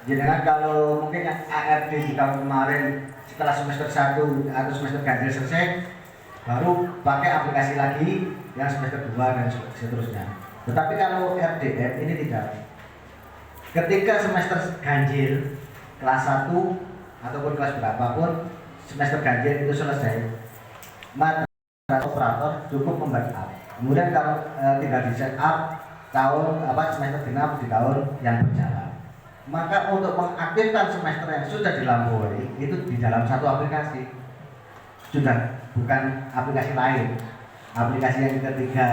Jadi kan kalau mungkin yang ARD di tahun kemarin setelah semester 1 atau semester ganjil selesai, baru pakai aplikasi lagi yang semester 2 dan seterusnya. Tetapi kalau RDM ini tidak. Ketika semester ganjil kelas 1 ataupun kelas berapapun semester ganjil itu selesai, madrasah operator cukup membackup. Kemudian kalau tinggal di setup tahun semester genap di tahun yang berjalan. Maka untuk mengaktifkan semester yang sudah dilampaui itu di dalam satu aplikasi, sudah bukan aplikasi lain. Aplikasi yang ketiga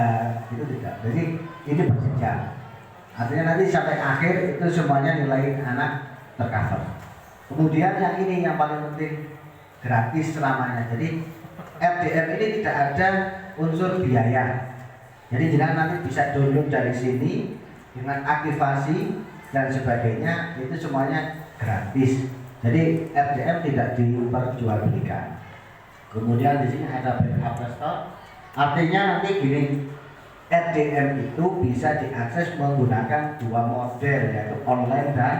itu tidak. Jadi ini berjenjang. Artinya nanti sampai akhir itu semuanya nilai anak tercover. Kemudian yang ini yang paling penting, gratis selamanya. Jadi RDM ini tidak ada unsur biaya. Jadi jangan nanti bisa download dari sini dengan aktivasi dan sebagainya, itu semuanya gratis. Jadi RDM tidak diperjualbelikan. Kemudian di sini ada backup desktop. Artinya nanti gini, RDM itu bisa diakses menggunakan dua model, yaitu online dan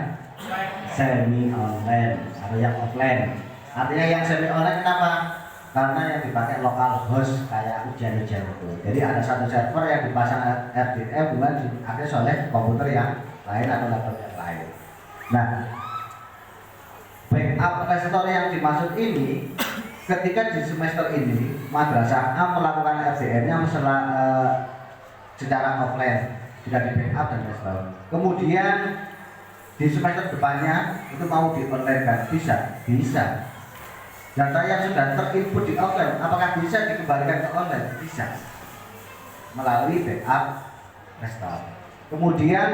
semi online atau yang offline. Artinya yang semi online kenapa? Karena yang dipakai lokal host kayak ujian-ujian itu. Jadi ada satu server yang dipasang RDM kemudian diakses oleh komputer yang lain atau laptop yang lain. Nah, backup restore yang dimaksud ini ketika di semester ini madrasah A melakukan RDM-nya secara offline, sudah di backup dan restore. Kemudian di semester depannya itu mau di online kan? Bisa. Data yang sudah terinput di offline, apakah bisa dikembalikan ke online? Bisa, melalui backup restore. Kemudian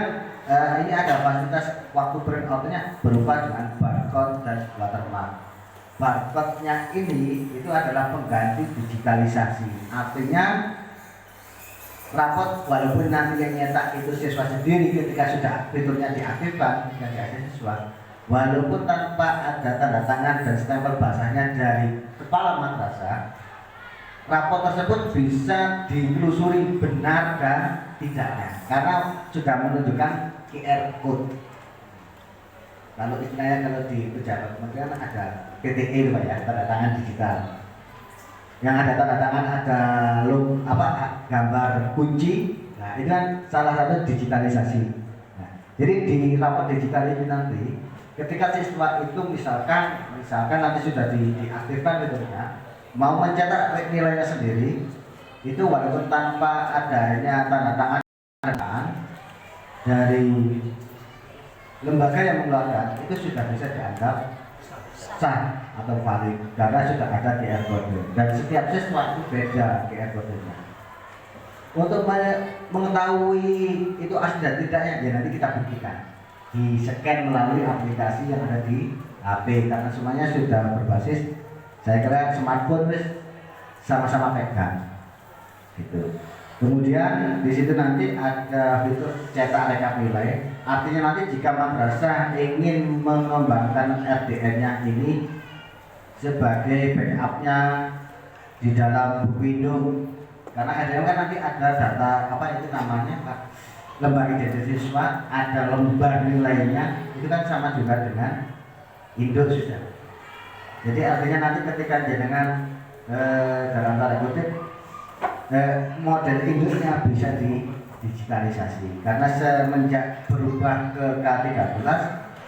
ini ada fasilitas waktu printout-nya berupa dengan barcode dan watermark. Barcode-nya ini itu adalah pengganti digitalisasi. Artinya rapot walaupun nanti yang nyetak itu siswa sendiri, ketika sudah fiturnya diaktifkan yang diakses siswa, walaupun tanpa ada tanda tangan dan stempel basahnya dari kepala madrasah, rapot tersebut bisa ditelusuri benar dan tidaknya karena sudah menunjukkan QR code. Kalau istilahnya kalau di pejabat kementerian ada PTE Pak ya, tanda tangan digital. Yang ada tanda tangan ada gambar kunci. Nah, itu kan salah satu digitalisasi. Nah, jadi di rapor digital ini nanti ketika siswa itu misalkan nanti sudah diaktifkan fiturnya, mau mencetak nilainya sendiri, itu walaupun tanpa adanya tanda tangan dari lembaga yang mengeluarkan, itu sudah bisa dianggap sah atau valid karena sudah ada QR code dan setiap siswa itu beda QR code-nya. Untuk mengetahui itu asli dan tidaknya, ya nanti kita buktikan di scan melalui aplikasi yang ada di HP karena semuanya sudah berbasis, saya kira smartphone sama-sama pegang gitu. Kemudian di situ nanti ada fitur cetak rekap nilai. Artinya nanti jika madrasah ingin mengembangkan RDM-nya ini sebagai backup-nya di dalam buku induk, karena RDM kan nanti ada data itu namanya Pak, lembar identitas siswa, ada lembar nilainya, itu kan sama juga dengan induk sudah. Jadi artinya nanti ketika jenengan dalam tanda kutip model induknya bisa digitalisasi karena semenjak berubah ke K13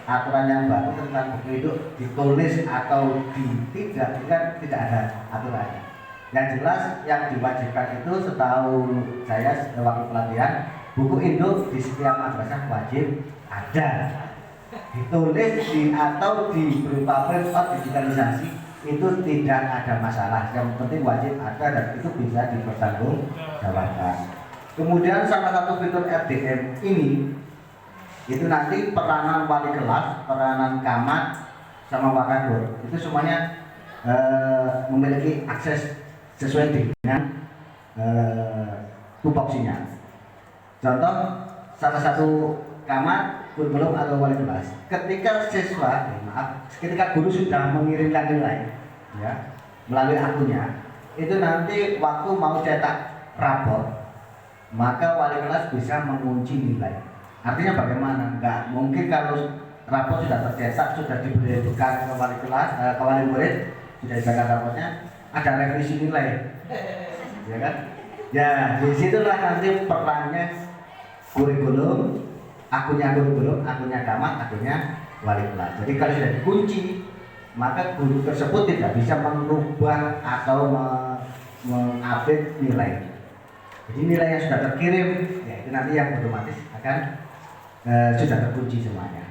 aturan yang baru tentang buku induk ditulis atau tidak ada aturannya. Yang jelas yang diwajibkan itu setahu saya waktu pelatihan, buku induk di setiap madrasah wajib ada, ditulis atau di berupa print out digitalisasi itu tidak ada masalah, yang penting wajib ada dan itu bisa dipertanggungjawabkan. Kemudian salah satu fitur RDM ini itu nanti peranan wali kelas, peranan camat sama wakadur itu semuanya memiliki akses sesuai dengan tupoksinya. Contoh salah satu camat, kurikulum atau wali kelas, ketika guru sudah mengirimkan nilai ya melalui akunnya, itu nanti waktu mau cetak rapor maka wali kelas bisa mengunci nilai. Artinya bagaimana? Enggak mungkin kalau rapor sudah tercetak, sudah diberikan ke wali kelas, ke wali murid, sudah diberikan rapornya, ada revisi nilai, ya kan? Ya, disitulah nanti perannya kurikulum, akunnya camat, akunnya wali kelas. Jadi kalau sudah dikunci, maka guru tersebut tidak bisa merubah atau mengupdate nilai. Jadi nilai yang sudah terkirim, ya itu nanti yang otomatis akan sudah terkunci semuanya.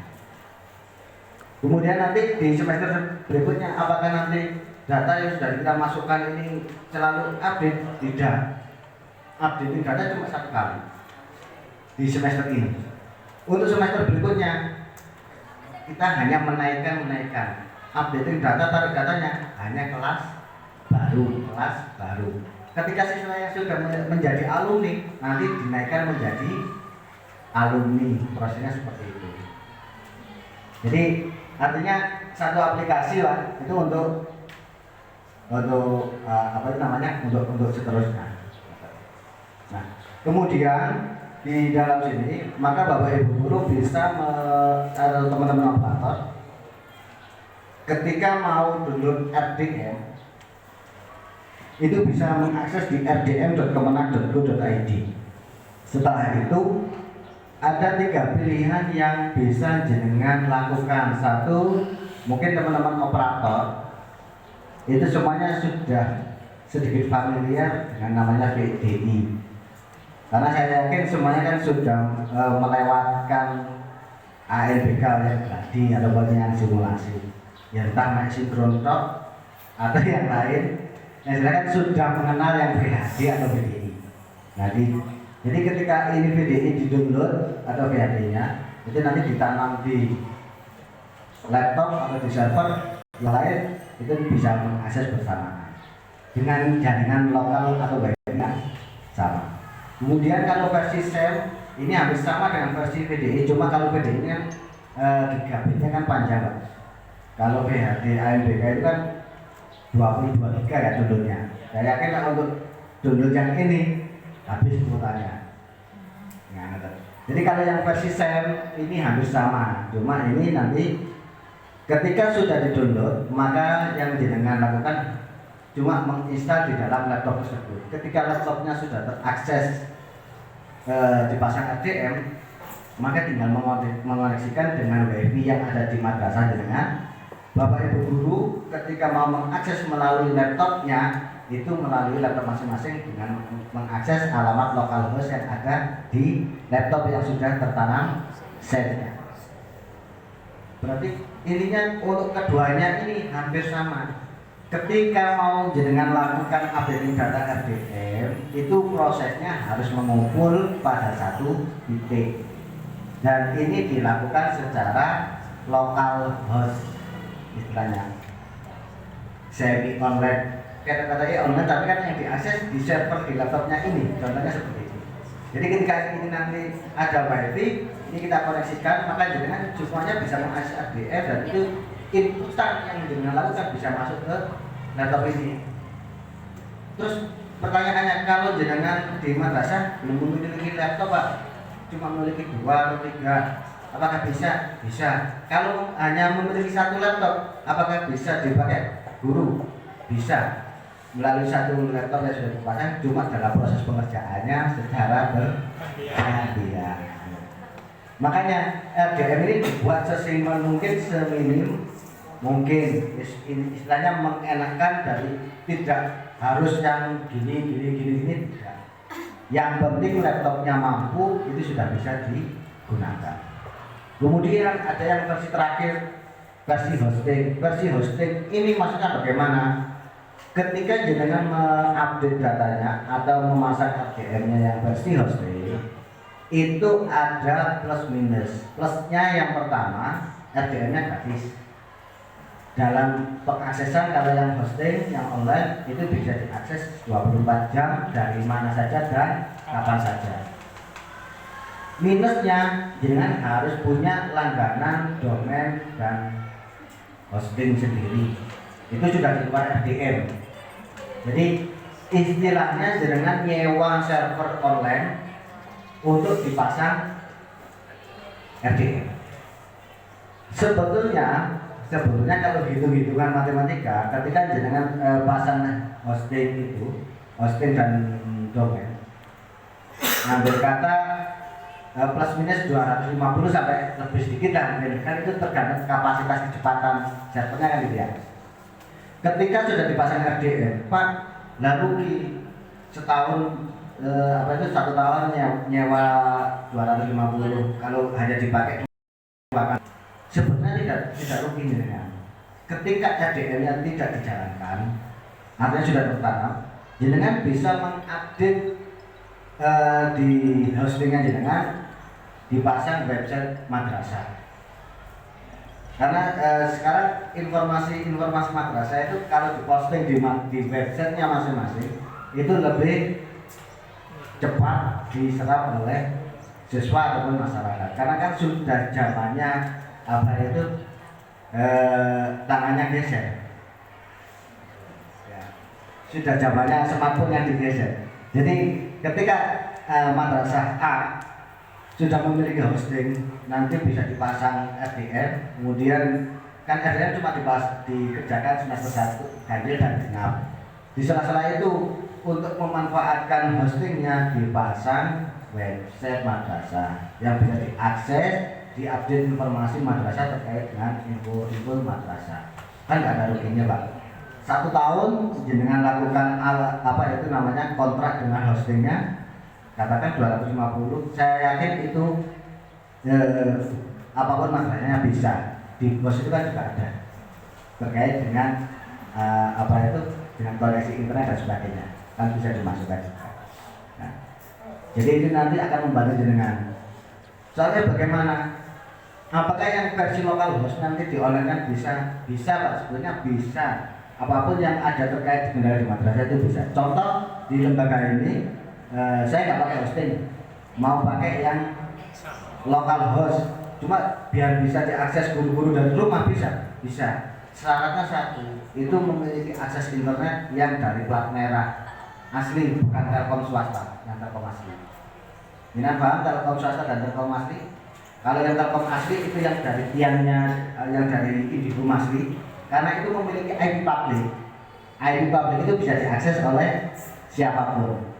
Kemudian nanti di semester berikutnya, apakah nanti data yang sudah kita masukkan ini selalu update? Tidak. Updating data cuma 1 kali di semester ini. Untuk semester berikutnya kita hanya menaikkan. Updating data, tarik datanya hanya kelas baru. Ketika siswa yang sudah menjadi alumni nanti dinaikkan menjadi alumni, prosesnya seperti itu. Jadi artinya satu aplikasi lah itu untuk untuk seterusnya. Nah, kemudian di dalam sini maka Bapak Ibu guru bisa atau teman-teman operator ketika mau download RDM itu bisa mengakses di rdm.kemenak.go.id. Setelah itu ada 3 pilihan yang bisa jenengan lakukan. 1, mungkin teman-teman operator itu semuanya sudah sedikit familiar dengan namanya VDI. Karena saya yakin semuanya kan sudah melewatkan ALBK yang tadi atau yang simulasi, ya entah naik sinkron talk atau yang lain. Nah, saya kan sudah mengenal yang VHD atau VDI. Nah, jadi ketika ini VDI di-download atau VHD-nya itu nanti ditanam di laptop atau di server yang lain, itu bisa mengakses bersamaan dengan jaringan lokal atau wifi-nya sama. Kemudian kalau versi SEM ini hampir sama dengan versi VDI, cuma kalau VDI ini kan gigabitnya kan panjang, Pak. Kalau VHD ALBK itu kan 22 giga ya downloadnya. Saya yakin kalau untuk download yang ini habis kuotanya. Nah, jadi kalau yang versi SEM ini hampir sama, cuma ini nanti ketika sudah di-download maka yang jenengan lakukan cuma menginstal di dalam laptop tersebut. Ketika laptopnya sudah terakses dipasang RDM, maka tinggal mengoneksikan dengan WiFi yang ada di madrasah dengan Bapak Ibu guru ketika mau mengakses melalui laptopnya itu melalui laptop masing-masing dengan mengakses alamat localhost yang ada di laptop yang sudah tertanam setnya. Berarti intinya untuk keduanya ini hampir sama. Ketika mau jenengan lakukan updating data RDM itu prosesnya harus mengumpul pada satu titik dan ini dilakukan secara lokal host istilahnya semi online, kata-katanya online tapi kan yang diakses di server di laptopnya ini, contohnya seperti itu. Jadi ketika ini nanti ada wifi ini kita koneksikan maka jenengan semuanya bisa mengakses RDM dan itu inputan yang jenengan lakukan bisa masuk ke laptop ini. Terus pertanyaannya, kalau jenengan di madrasah belum memiliki laptop Pak, cuma memiliki 2 atau 3, apakah bisa? Bisa. Kalau hanya memiliki 1 laptop, apakah bisa dipakai guru? Bisa. Melalui 1 laptop yang sudah dipasang, cuma dalam proses pengerjaannya secara bergantian. Makanya RDM ini dibuat sesimpel mungkin, seminim mungkin, istilahnya mengenakan dari tidak harus yang gini tidak. Yang penting laptopnya mampu itu sudah bisa digunakan. Kemudian ada yang versi terakhir, versi hosting. Versi hosting ini maksudnya bagaimana? Ketika jenengan mengupdate datanya atau memasang RDM-nya yang versi hosting itu ada plus minus. Plusnya yang pertama RDM-nya gratis. Dalam pengaksesan kalau yang hosting, yang online itu bisa diakses 24 jam dari mana saja dan kapan saja. Minusnya jenengan harus punya langganan domain dan hosting sendiri. Itu sudah di luar RDM. Jadi istilahnya jenengan nyewa server online untuk dipasang RDM. Sebetulnya kalau hitung-hitungan matematika, ketika jenengan pasang hosting dan domain, ngambil kata plus minus 250 sampai lebih sedikit lah, kan itu tergantung kapasitas kecepatan servernya kan gitu ya. Ketika sudah dipasang RDM, Pak, lalu setahun satu tahun nyewa 250, kalau hanya dipakai sebenarnya tidak rugi ya. Ketika RDM-nya tidak dijalankan, artinya sudah tertanam, jenengan bisa mengupdate di hostingnya jenengan, dipasang website madrasah. Karena sekarang informasi madrasah itu kalau diposting di websitenya masing-masing itu lebih cepat diserap oleh siswa ataupun masyarakat. Karena kan sudah zamannya tangannya geser. Ya. Sudah zamannya smartphone yang digeser. Jadi ketika madrasah A sudah memiliki hosting, nanti bisa dipasang RDM, kemudian kan RDM cuma dikerjakan semester 1 ganjil dan genap. Di sela-sela itu untuk memanfaatkan hostingnya dipasang website madrasah yang bisa diakses, diupdate informasi madrasah terkait dengan info madrasah. Kan nggak ada ruginya, Pak. 1 tahun jenengan lakukan kontrak dengan hostingnya, katakan 250, saya yakin itu apapun masalahnya bisa. Di bos itu kan juga ada terkait dengan dengan koneksi internet dan sebagainya, kan bisa dimasukkan juga. Nah, jadi ini nanti akan membantu jenengan. Soalnya bagaimana? Apakah yang versi lokal host nanti di-online bisa Pak, sebenarnya bisa. Apapun yang ada terkait dengan di madrasah itu bisa. Contoh di lembaga ini saya nggak pakai hosting, mau pakai yang lokal host, cuma biar bisa diakses guru-guru dari rumah bisa. Syaratnya satu, itu memiliki akses internet yang dari plat merah asli, bukan Telkom swasta, yang Telkom asli. Ini paham Telkom swasta dan Telkom asli? Kalau yang Telkom asli itu yang dari tiangnya, yang dari Indihome asli, karena itu memiliki IP public. IP public itu bisa diakses oleh siapapun.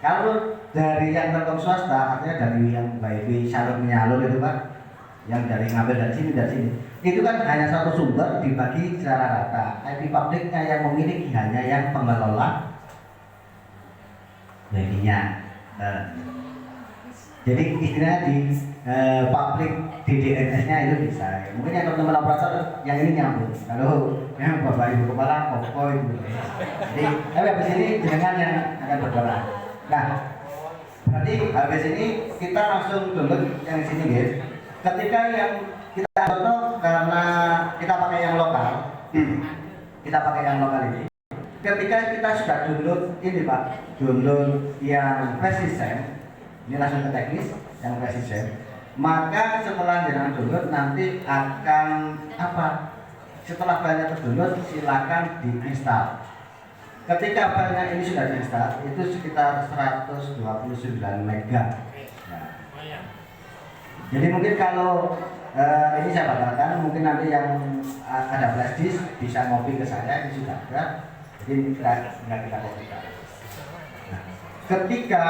Kalau dari yang Telkom swasta, artinya dari yang WiFi salur menyalur itu Pak, yang dari ngambil dari sini, itu kan hanya satu sumber dibagi secara rata. IP publiknya yang memiliki hanya yang pengelola WiFi-nya. Jadi istilahnya di publik di DNS-nya itu bisa. Mungkin yang teman-teman operator yang ini nyambung. Kalau yang Bapak Ibu Kepala ibu. Jadi habis ini jangan yang akan berdoa. Nah, berarti habis ini kita langsung download yang sini guys. Ketika yang kita contoh karena kita pakai yang lokal, ini. Ketika kita sudah download ini Pak, download yang versi SEM, ini langsung ke teknis yang versi SEM. Maka setelah jangan download nanti akan setelah filenya terdownload silakan diinstal. Ketika filenya ini sudah diinstal, itu sekitar 129 mega. Nah. Jadi mungkin kalau ini saya batalkan, mungkin nanti yang ada flash disk bisa ngopi ke saya, ini sudah ada. Jadi ini kita kopikan. Nah, ketika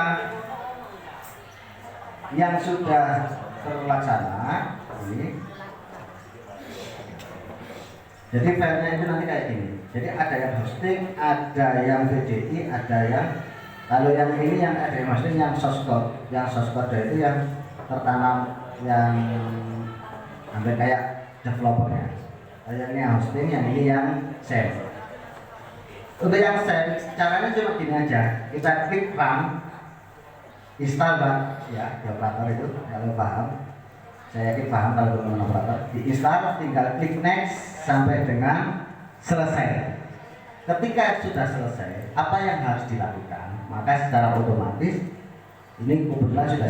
yang sudah terlaksana ini, jadi filenya itu nanti kayak gini. Jadi ada yang hosting, ada yang VDI, ada yang kalau yang ini yang ada yang hosting yang source code. Yang source code itu yang tertanam, yang hampir kayak developernya. Yang ini hosting, yang ini yang share. Untuk yang share, caranya cuma gini aja. Kita klik run, install Pak, ya, di operator itu kalau paham. Saya yakin paham kalau teman-teman operator. Diinstal, tinggal klik next sampai dengan selesai. Ketika sudah selesai, apa yang harus dilakukan? Maka secara otomatis ini kebetulan sudah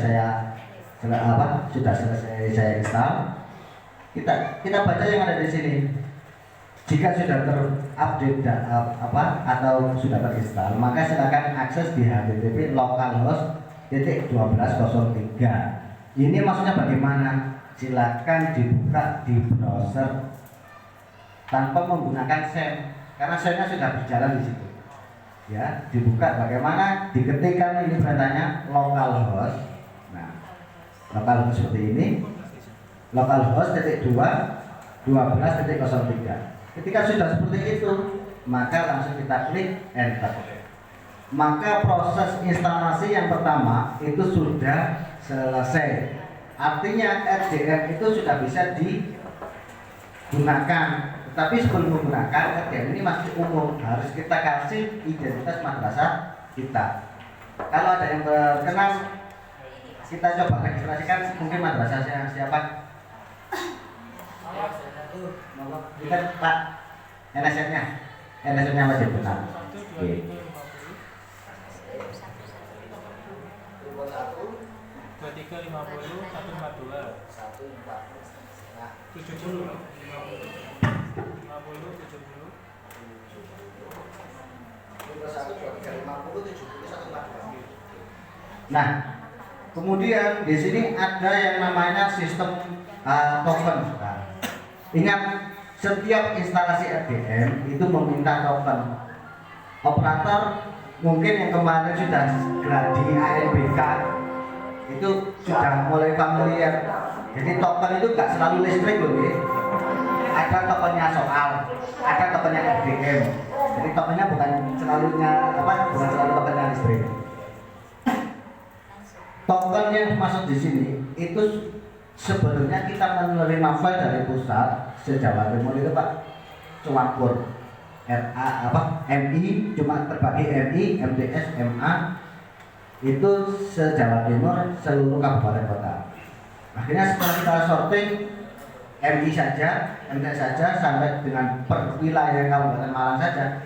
selesai saya install. Kita baca yang ada di sini. Jika sudah terupdate atau sudah terinstall, maka silakan akses di http localhost.1203. Ini maksudnya bagaimana? silakan dibuka di browser tanpa menggunakan SEM karena SEM-nya sudah berjalan di situ. Ya, dibuka bagaimana diketikkan ini perintahnya localhost. Nah, localhost seperti ini. Localhost titik 2 12.03. Ketika sudah seperti itu, maka langsung kita klik enter. Maka proses instalasi yang pertama itu sudah selesai. Artinya RDM itu sudah bisa digunakan. Tapi sebelum menggunakan RDM ini masih umum, harus kita kasih identitas madrasah kita. Kalau ada yang berkenan, kita coba registrasikan mungkin madrasahnya siapa? Kita Pak NSN-nya masih benar. Oke. 2350 142 70 Nah, kemudian di sini ada yang namanya sistem token. Ingat, setiap instalasi RDM itu meminta token. Operator mungkin yang kemarin sudah di ANBK itu sudah mulai familiar. Jadi token itu nggak selalu listrik loh, ya. Ada tokennya soal, ada tokennya RDM. Jadi tokennya bukan selalu tokennya listrik. Token yang masuk di sini itu sebenarnya kita menerima file dari pusat se-Jawa Timur itu Pak Cuakur MI cuma terbagi MI, MDS, MA itu se-Jawa Timur seluruh kabupaten kota. Akhirnya setelah kita sorting MI saja, MDS saja sampai dengan per wilayah Kabupaten Malang saja,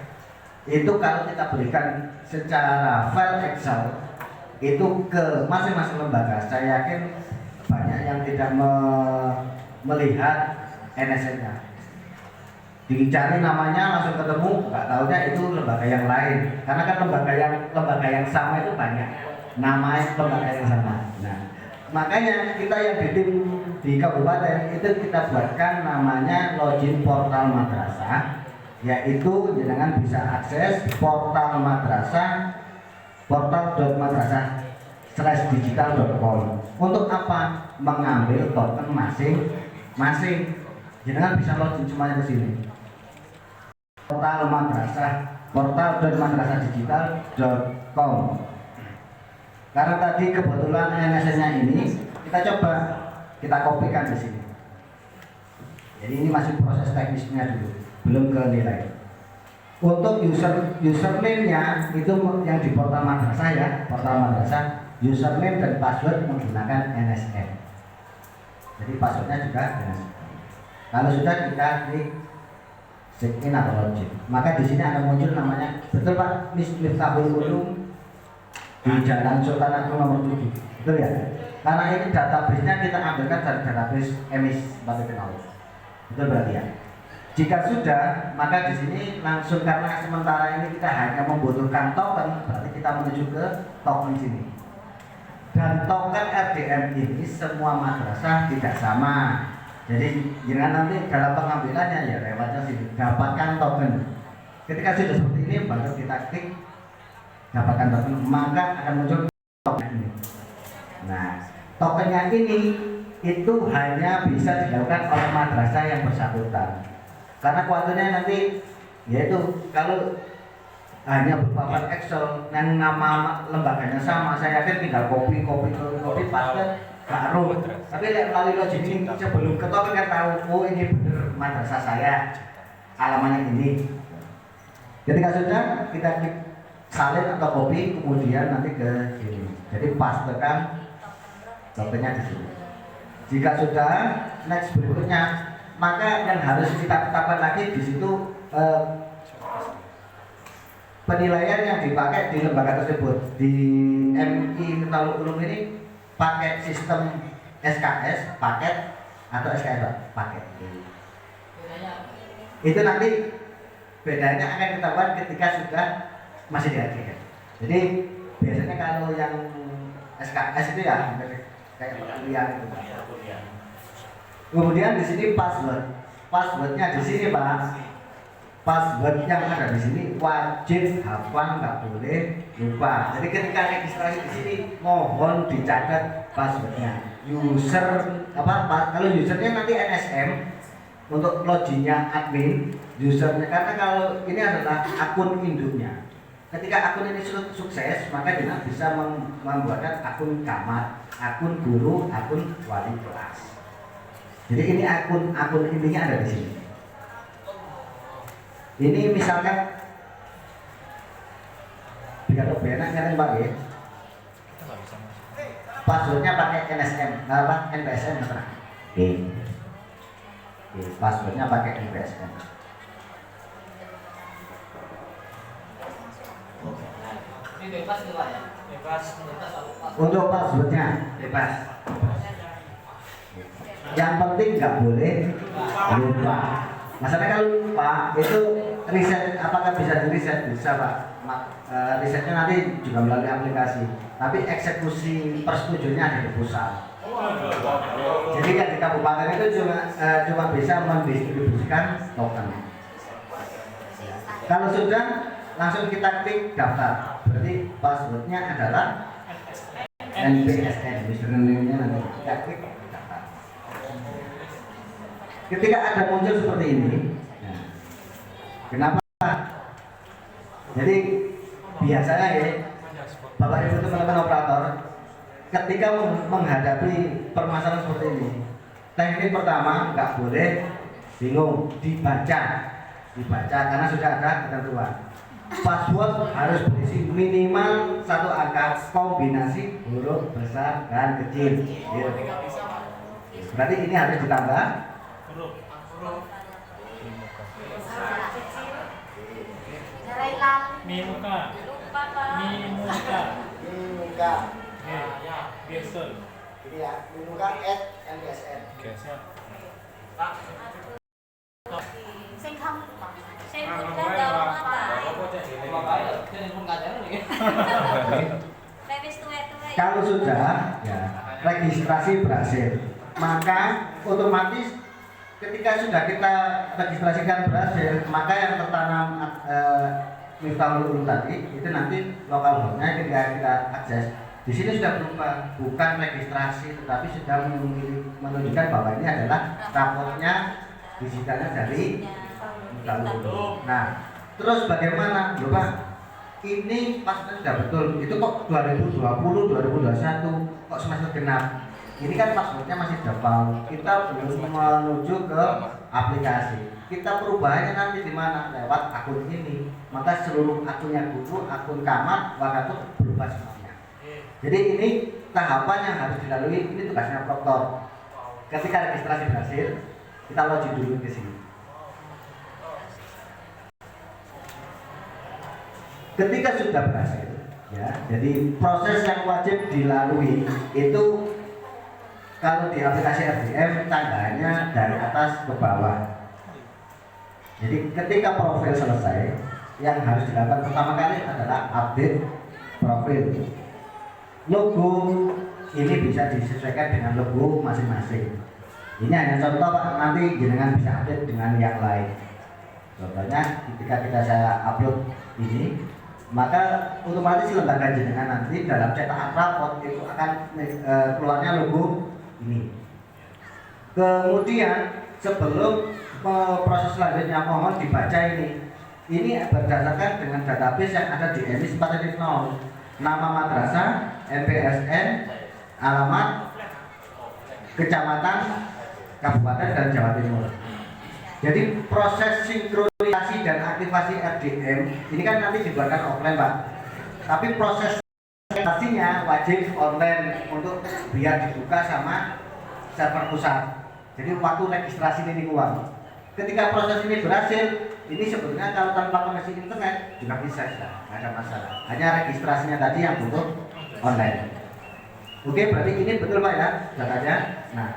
itu kalau kita berikan secara file Excel itu ke masing-masing lembaga, saya yakin banyak yang tidak melihat NSN-nya. Dicari namanya langsung ketemu, nggak tahunya itu lembaga yang lain. Karena kan lembaga yang sama itu banyak, namanya lembaga yang sama. Nah, makanya kita yang di tim di kabupaten itu kita buatkan namanya login portal madrasah, yaitu jangan bisa akses portal madrasah portal.madrasah/digital.com. Untuk apa? Mengambil token masing-masing. Jangan bisa login semuanya ke sini. portal.madrasah/digital.com. Karena tadi kebetulan NSN-nya ini kita kopikan di sini. Jadi ini masih proses teknisnya dulu, belum ke nilai. Untuk username-nya itu yang di portal madrasah ya, portal madrasah, username dan password menggunakan NSN. Jadi passwordnya juga NSN. Kalau sudah kita klik sign in atau login, maka di sini akan muncul namanya, betul Pak, Miftahul Ulum di Jalan Sultan Agung nomor 7, betul ya? Karena ini database-nya kita ambilkan dari database emis Bapak. Betul berarti ya? Jika sudah, maka di sini langsung karena sementara ini kita hanya membutuhkan token, berarti kita menuju ke token sini. Dan token RDM ini semua madrasah tidak sama. Jadi jangan nanti dalam pengambilannya ya lewatnya sini, dapatkan token. Ketika sudah seperti ini baru kita klik dapatkan token, maka akan muncul token ini. Nah, tokennya ini itu hanya bisa dilakukan oleh madrasah yang bersangkutan. Karena khawatirnya nanti yaitu kalau hanya berupa Excel yang nama lembaganya sama, saya yakin tinggal copy paste baru. Tapi lihat melalui login ini sebelum ke token kan tahu, oh ini benar madrasah saya, alamannya ini. Ketika sudah kita klik salin atau copy, kemudian nanti ke sini. Jadi pastekan tokennya di sini. Jika sudah, next berikutnya, maka yang harus kita tetapkan lagi di situ penilaian yang dipakai di lembaga tersebut. Di MI Miftahul Ulum ini pakai sistem SKS paket atau SKS paket. Itu nanti bedanya akan ketahuan ketika sudah masih di RDM. Jadi biasanya kalau yang SKS itu ya kayak kuliah itu. Kemudian di sini password. Passwordnya di sini Pak. Password yang ada di sini wajib hafal, nggak boleh lupa. Jadi ketika registrasi di sini mohon dicatat passwordnya. Kalau usernya nanti NSM untuk loginnya admin, usernya karena kalau ini adalah akun induknya. Ketika akun ini sukses, maka dia bisa membuatkan akun camat, akun guru, akun wali kelas. Jadi ini akun intinya ada di sini. Ini misalkan kalau benar kan Pak ya. Passwordnya pakai NSM, NPSM Oke. Passwordnya pakai NPSM. Ini bebas nih Pak ya? Bebas. Untuk passwordnya bebas. Yang penting nggak boleh lupa. Masalahnya kalau lupa itu riset, apakah bisa di riset? Bisa Pak. Risetnya nanti juga melalui aplikasi. Tapi eksekusi persetujuannya ada di pusat. Jadi kan di kabupaten itu cuma bisa mendistribusikan token. Kalau sudah langsung kita klik daftar. Berarti passwordnya adalah NPSN. Username-nya nanti kita klik daftar. Ketika ada muncul seperti ini, nah, kenapa? Jadi biasanya ya, Bapak Ibu teman-teman operator, ketika menghadapi permasalahan seperti ini, teknik pertama nggak boleh bingung, dibaca karena sudah ada ketentuan. Password harus berisi minimal 1 angka kombinasi huruf besar dan kecil. Berarti ini harus ditambah Mimuka. Gerson. Ini ya, Mimuka @NPSN. Oke, siap. Kalau sudah ya registrasi berhasil, maka otomatis ketika sudah kita registrasikan berhasil, maka yang tertanam Miftahul Ulum tadi itu nanti lokal hostnya ketika kita akses di sini sudah berubah, bukan registrasi tetapi sudah menunjukkan bahwa ini adalah raportnya digitalnya dari Miftahul Ulum. Nah, terus bagaimana? Loh Pak, ini passwordnya sudah betul, itu kok 2020, 2021 kok semester genap? Ini kan passwordnya masih default, kita belum menuju ke aplikasi. Kita perubahannya nanti di mana? Lewat akun ini. Maka seluruh akunnya guru, akun camat, wakatu berubah semuanya. Jadi ini tahapan yang harus dilalui, ini tugasnya proktor. Ketika registrasi berhasil, kita login dulu ke sini. Ketika sudah berhasil, ya, jadi proses yang wajib dilalui itu kalau di aplikasi RDM tangganya dari atas ke bawah. Jadi ketika profil selesai, yang harus dilakukan pertama kali adalah update profil. Logo ini bisa disesuaikan dengan logo masing-masing. Ini hanya contoh Pak, nanti jenengan bisa update dengan yang lain. Contohnya ketika saya upload ini, maka otomatis lembaga jenengan nanti dalam cetakan raport itu akan keluarnya logo ini. Kemudian sebelum proses selanjutnya mohon dibaca ini. Ini berdasarkan dengan database yang ada di NIS 4.0. Nama madrasah, NPSN, alamat, kecamatan, kabupaten dan Jawa Timur. Jadi proses sinkronisasi dan aktivasi RDM ini kan nanti dibuatkan offline Pak. Tapi proses registrasinya wajib online untuk biar dibuka sama server pusat. Jadi waktu registrasi ini uang. Ketika proses ini berhasil, ini sebetulnya kalau tanpa koneksi internet juga bisa, nggak ada masalah. Hanya registrasinya tadi yang butuh online. Oke, berarti ini betul Pak ya datanya. Nah,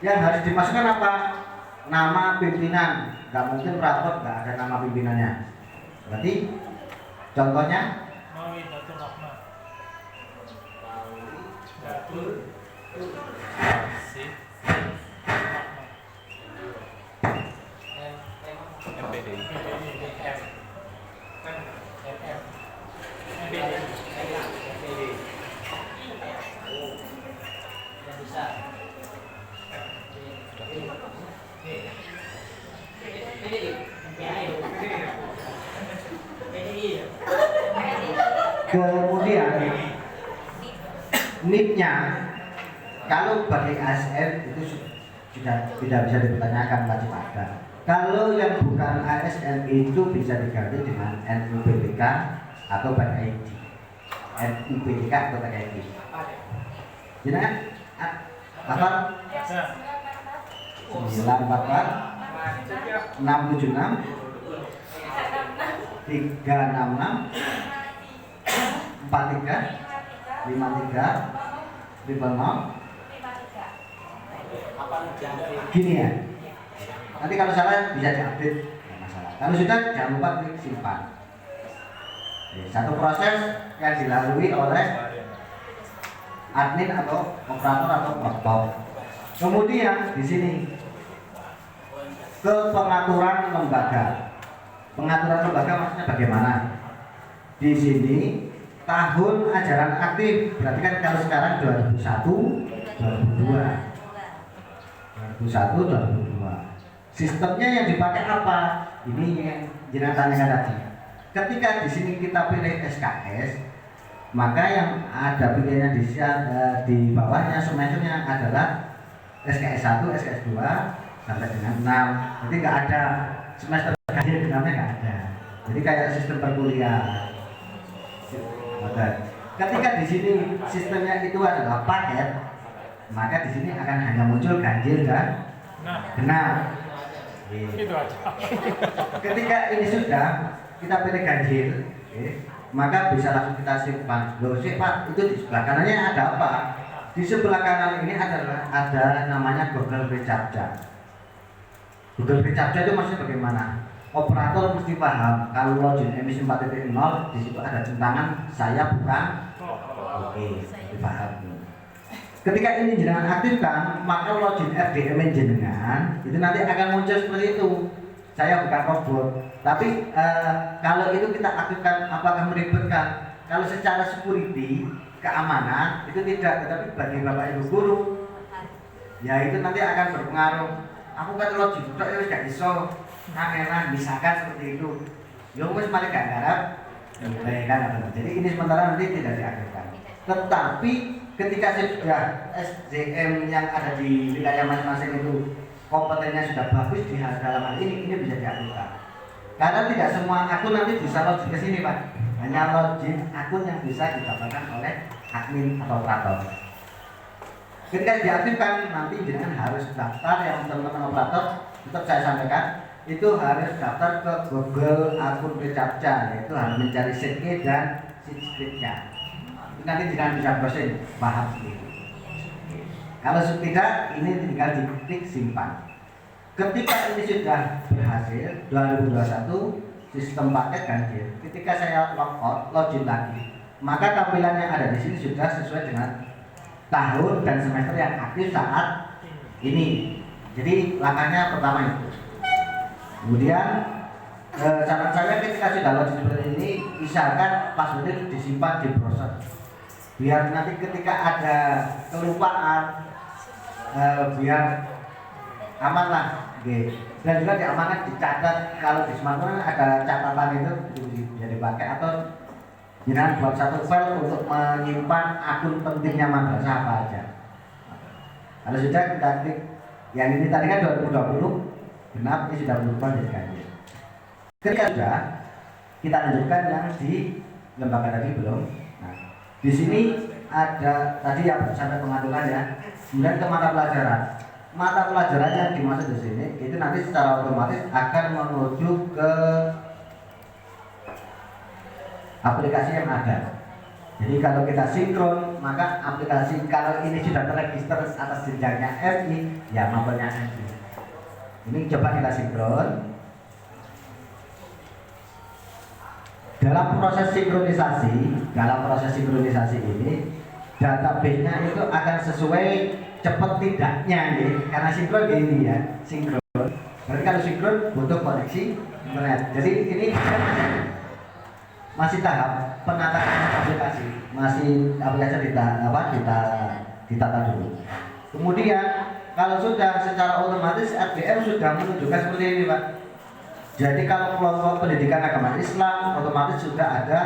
yang harus dimasukkan apa? Nama pimpinan. Nggak mungkin rapor nggak ada nama pimpinannya. Berarti contohnya Datul Rahman. Datul MPDI. Yang bisa. Kemudian NIP-nya kalau bagi ASN itu sudah tidak bisa dipertanyakan, wajib ada. Kalau yang bukan ASN itu bisa diganti dengan NUPTK atau PKID. NUPTK atau PKID. Jadi kan apa? 944 676 366 43 53 00. Gini ya, nanti kalau salah bisa diupdate, nggak masalah. Kalau sudah jangan lupa klik simpan. Satu proses yang dilalui oleh admin atau operator atau protokol. Kemudian di sini ke pengaturan lembaga. Pengaturan lembaga maksudnya bagaimana? Di sini tahun ajaran aktif, berarti kan kalau sekarang 2001 2002. 2001-2002. Sistemnya yang dipakai apa? Ini yang jenengan tanyakan tadi. Ketika di sini kita pilih SKS, maka yang ada pilihannya di bawahnya semesternya adalah SKS 1, SKS 2 sampai dengan 6. Jadi nggak ada semester ganjil genapnya, nggak ada. Jadi kayak sistem perkuliahan. Ketika di sini sistemnya itu adalah paket, maka di sini akan hanya muncul ganjil dan genap. Itu aja. Ketika ini sudah kita pilih ganjil, maka bisa langsung kita simpan. Loh sih Pak, itu di sebelah kanannya ada apa? Di sebelah kanan ini adalah ada namanya Google Recaptcha. Google Recaptcha itu maksudnya bagaimana? Operator mesti paham kalau login emisi 4.0 di situ ada centangan saya bukan. Oke, dipaham. Ketika ini jenengan aktifkan, maka login RDM jenengan itu nanti akan muncul seperti itu. Saya bukan robot. Tapi kalau itu kita aktifkan, apakah meribetkan? Kalau secara security, keamanan itu tidak, tetapi bagi Bapak Ibu guru, ya itu nanti akan berpengaruh. Aku kan login, kok ya gak iso, kangenan, misalkan seperti itu. Ya wis malah gak garap, kan. Jadi ini sementara nanti tidak diaktifkan. Tetapi ketika sudah SDM yang ada di wilayah masing-masing itu kompetennya sudah bagus di dalam hal ini bisa diaktifkan. Karena tidak semua akun nanti bisa login ke sini Pak. Hanya login akun yang bisa didapatkan oleh admin atau operator. Ketika diaktifkan nanti jangan harus daftar, yang teman-teman operator tetap saya sampaikan itu harus daftar ke Google akun Recaptcha, yaitu harus mencari SID dan SID-nya. Nanti jangan bisa proses paham sendiri. Kalau tidak, ini tinggal diklik simpan. Ketika ini sudah berhasil 2021 sistem paket ganjil. Ketika saya logout, login lagi, maka tampilan yang ada di sini sudah sesuai dengan tahun dan semester yang aktif saat ini. Jadi langkahnya pertama itu. Kemudian saran saya ketika sudah login seperti ini, usahakan password itu disimpan di browser. Biar nanti ketika ada kelupaan, biar aman lah. Dan juga diamankan, dicatat. Kalau di smartphone ada catatan itu bisa dipakai, atau jangan buat satu file untuk menyimpan akun pentingnya madrasah apa aja. Kalau sudah kita klik yang ini tadi kan 2020 genap, ini sudah berubah jadi ganjil. Ketika sudah, kita lanjutkan yang di lembaga tadi belum. Nah, di sini ada tadi yang sampai pengaturan ya. Kemudian ke mata pelajaran. Mata pelajaran yang dimaksud di sini itu nanti secara otomatis akan menuju ke aplikasi yang ada. Jadi kalau kita sinkron, maka aplikasi kalau ini sudah terregister atas jenjangnya FI, ya mapelnya FI. Ini coba kita sinkron. Dalam proses sinkronisasi ini, database-nya itu akan sesuai cepat tidaknya nih, karena sinkron gini ya, sinkron Berarti kalau sinkron butuh koneksi internet. Jadi ini masih tahap penataan aplikasi, masih aplikasi ditata dulu. Kemudian kalau sudah secara otomatis RBM sudah menunjukkan seperti ini, Pak. Jadi kalau kelompok pendidikan agama Islam otomatis sudah ada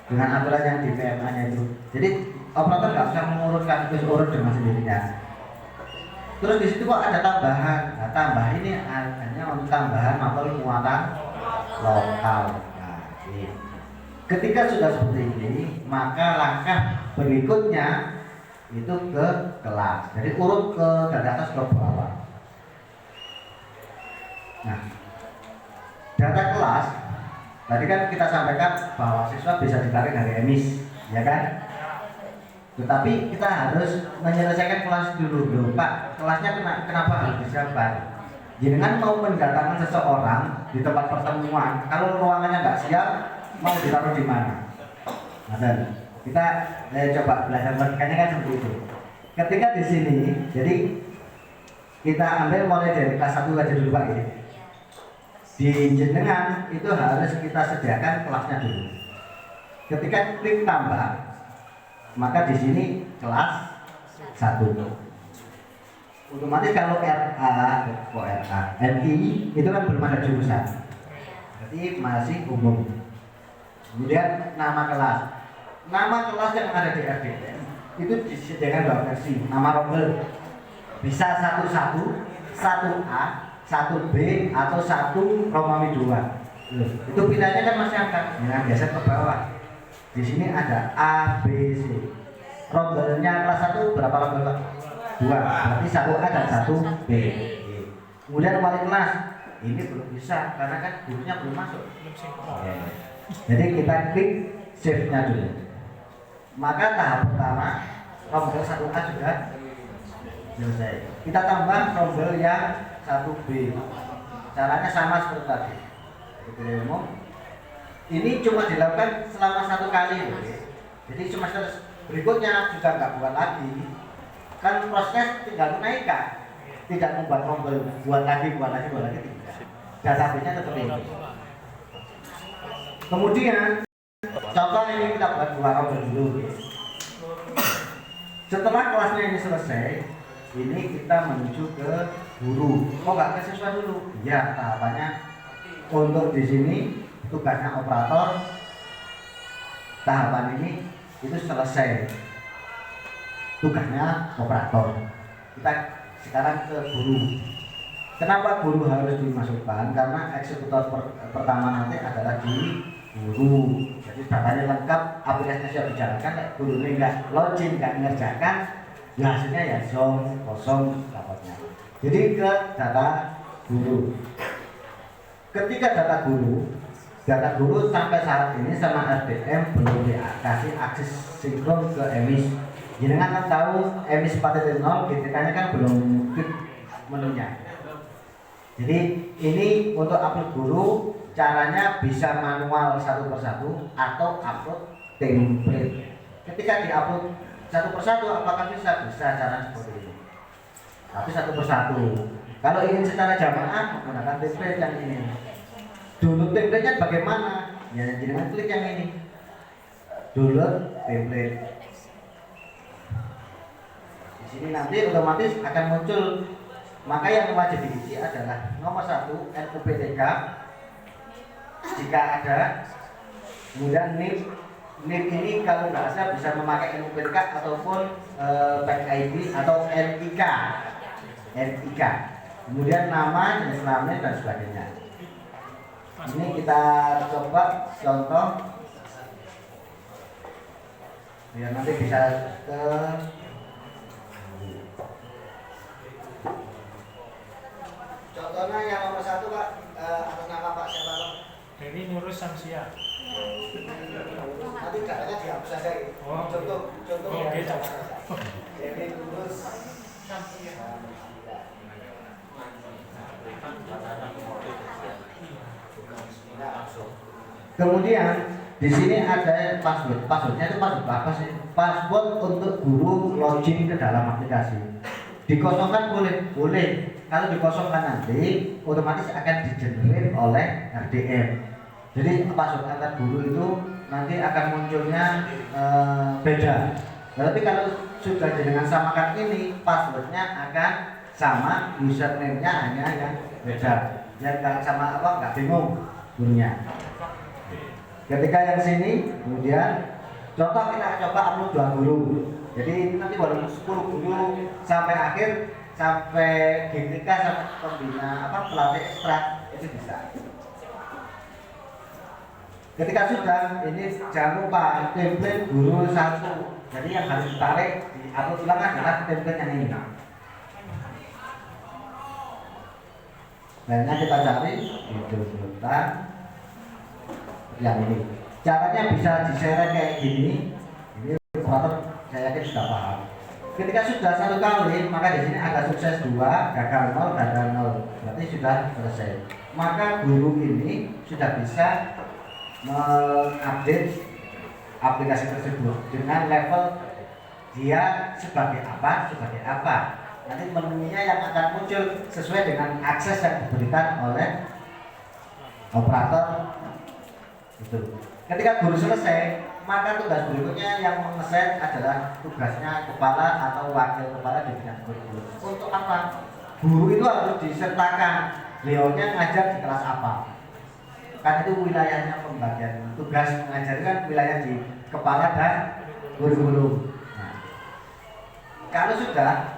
dengan aturan yang di PMA-nya itu. Jadi operator nggak usah mengurutkan terus urut dengan sendirinya. Terus di situ kok ada tambahan. Nah, tambah ini hanya untuk tambahan mapel muatan lokal. Nah, ini. Ketika sudah seperti ini, maka langkah berikutnya itu ke kelas. Jadi urut dari atas ke bawah. Nah, data kelas tadi kan kita sampaikan bahwa siswa bisa ditarik dari emis, ya kan? Tetapi kita harus menyelesaikan kelas dulu, Pak. Kelasnya kenapa harus disiapkan? Jangan mau mendatangkan seseorang di tempat pertemuan, kalau ruangannya nggak siap, mau ditaruh di mana? Nah, dan kita coba belajar logikanya kan seperti itu. Ketika di sini, jadi kita ambil mulai dari kelas 1 aja dulu, Pak, ya. Di jenengan itu harus kita sediakan kelasnya dulu. Ketika klik tambah, maka di sini kelas 1. Otomatis kalau RI itu kan belum ada jurusan, berarti masih umum. Kemudian nama kelas yang ada di RDM itu disediakan 2 versi. Nama rombel bisa 11, 1A, 1B atau 1 Romawi 2. Itu pilihannya kan masih angkat. Nah, biasa ke bawah. Di sini ada A, B, C. Rombelnya kelas 1 berapa rombel, Pak? 2. Berarti 1A dan 1B. Kemudian wali kelas ini belum bisa karena kan gurunya belum masuk. Jadi kita klik save-nya dulu. Maka tahap pertama rombel 1A sudah selesai. Kita tambah rombel yang 1B. Caranya sama seperti tadi. Ini cuma dilakukan selama 1 kali. Jadi semester berikutnya juga nggak buat lagi. Kan prosesnya tinggal menaikkan. Tidak membuat rombel buat lagi tidak. Database-nya tetap ini. Kemudian contoh ini kita buat 2 rombel dulu. Setelah kelasnya ini selesai, ini kita menuju ke guru. Oh, nggak ke siswa dulu? Ya, tahapannya untuk di sini tugasnya operator. Tahapan ini itu selesai. Tugasnya operator. Kita sekarang ke guru. Kenapa guru harus dimasukkan? Karena eksekutor pertama nanti adalah di guru. Jadi datanya lengkap, aplikasinya sudah dijalankan, guru ini nggak login, nggak mengerjakan, ya hasilnya ya kosong dapatnya. Jadi ke data guru. Ketika data guru sampai saat ini sama RDM belum dikasih akses sinkron ke emis. Jangan kan tahu emis 4.0 GTK-nya kan belum klik menunya. Jadi ini untuk upload guru caranya bisa manual satu persatu atau upload template. Ketika diupload satu persatu apakah bisa cara seperti ini? Tapi satu persatu. Kalau ingin secara jamaah menggunakan template yang ini. Download template-nya bagaimana? Ya jangan klik yang ini. Download template. Di sini nanti otomatis akan muncul. Maka yang wajib diisi adalah nomor 1 NUPTK jika ada, kemudian NIP ini kalau nggak ada bisa memakai NUPTK ataupun Bank ID atau NIK, kemudian nama, jenis kelamin dan sebagainya. Ini kita coba contoh biar nanti bisa ke contohnya yang nomor 1, Pak, atas nama Pak siapa, Pak? Dewi Nurus Samsia. Nanti katanya dihapus saja. Oh. Contoh Oke, ya. coba. Dewi Nurus Samsia. Kemudian di sini ada password. Passwordnya itu password apa sih? Password untuk guru login ke dalam aplikasi. Dikosongkan boleh. kalau dikosongkan nanti otomatis akan digenerate oleh RDM. Jadi password antar guru itu nanti akan munculnya beda. Tapi kalau sudah dengan samakan ini, passwordnya akan sama, username-nya hanya yang beda. Yang nggak sama apa nggak bingung gurunya. Ketika yang sini, kemudian contoh kita coba upload 2 guru. Jadi ini nanti baru 10 guru sampai akhir, sampai GTK sampai pembina pelatih ekstra itu bisa. Ketika sudah, ini jangan lupa template guru 1. Jadi yang harus ditarik di upload ulang adalah template yang ini. Lainnya kita cari itu yang ini. Caranya bisa di-share kayak gini. Ini operator saya yakin sudah paham. Ketika sudah 1 kali, maka di sini ada sukses 2, gagal 0, gagal 0. Berarti sudah selesai. Maka guru ini sudah bisa mengupdate aplikasi tersebut dengan level dia sebagai apa. Nanti menunya yang akan muncul sesuai dengan akses yang diberikan oleh operator itu. Ketika guru selesai, maka tugas berikutnya yang mengeset adalah tugasnya kepala atau wakil kepala di bidang kurikulum. Untuk apa? Guru itu harus disertakan, beliaunya ngajar di kelas apa. Kan itu wilayahnya pembagian tugas mengajar kan wilayah di kepala dan kurikulum. Nah, kalau sudah